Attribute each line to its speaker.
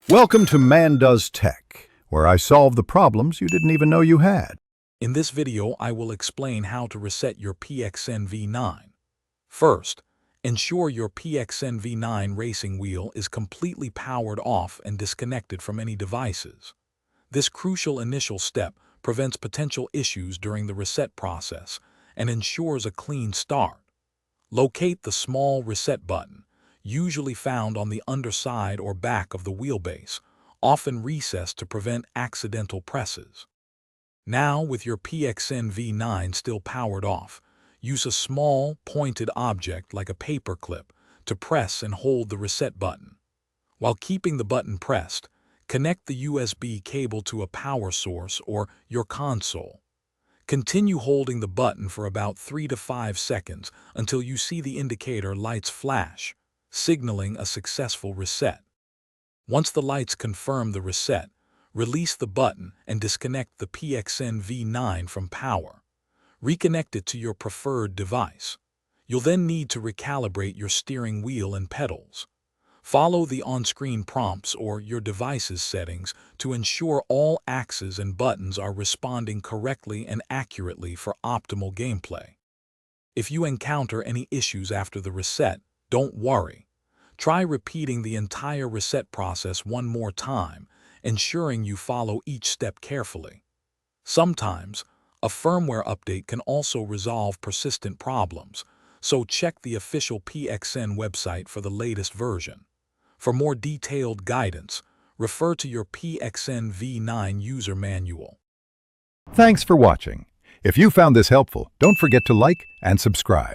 Speaker 1: Welcome to Man Does Tech, where I solve the problems you didn't even know you had.
Speaker 2: In this video, I will explain how to reset your PXN V9. First, ensure your PXN V9 racing wheel is completely powered off and disconnected from any devices. This crucial initial step prevents potential issues during the reset process and ensures a clean start. Locate the small reset button, usually found on the underside or back of the wheelbase, often recessed to prevent accidental presses. Now, with your PXN V9 still powered off, use a small, pointed object like a paper clip to press and hold the reset button. While keeping the button pressed, connect the USB cable to a power source or your console. Continue holding the button for about 3 to 5 seconds until you see the indicator lights flash, signaling a successful reset. Once the lights confirm the reset, release the button and disconnect the PXN V9 from power. Reconnect it to your preferred device. You'll then need to recalibrate your steering wheel and pedals. Follow the on-screen prompts or your device's settings to ensure all axes and buttons are responding correctly and accurately for optimal gameplay. If you encounter any issues after the reset, don't worry. Try repeating the entire reset process one more time, ensuring you follow each step carefully. Sometimes, a firmware update can also resolve persistent problems, so check the official PXN website for the latest version. For more detailed guidance, refer to your PXN V9 user manual.
Speaker 1: Thanks for watching. If you found this helpful, don't forget to like and subscribe.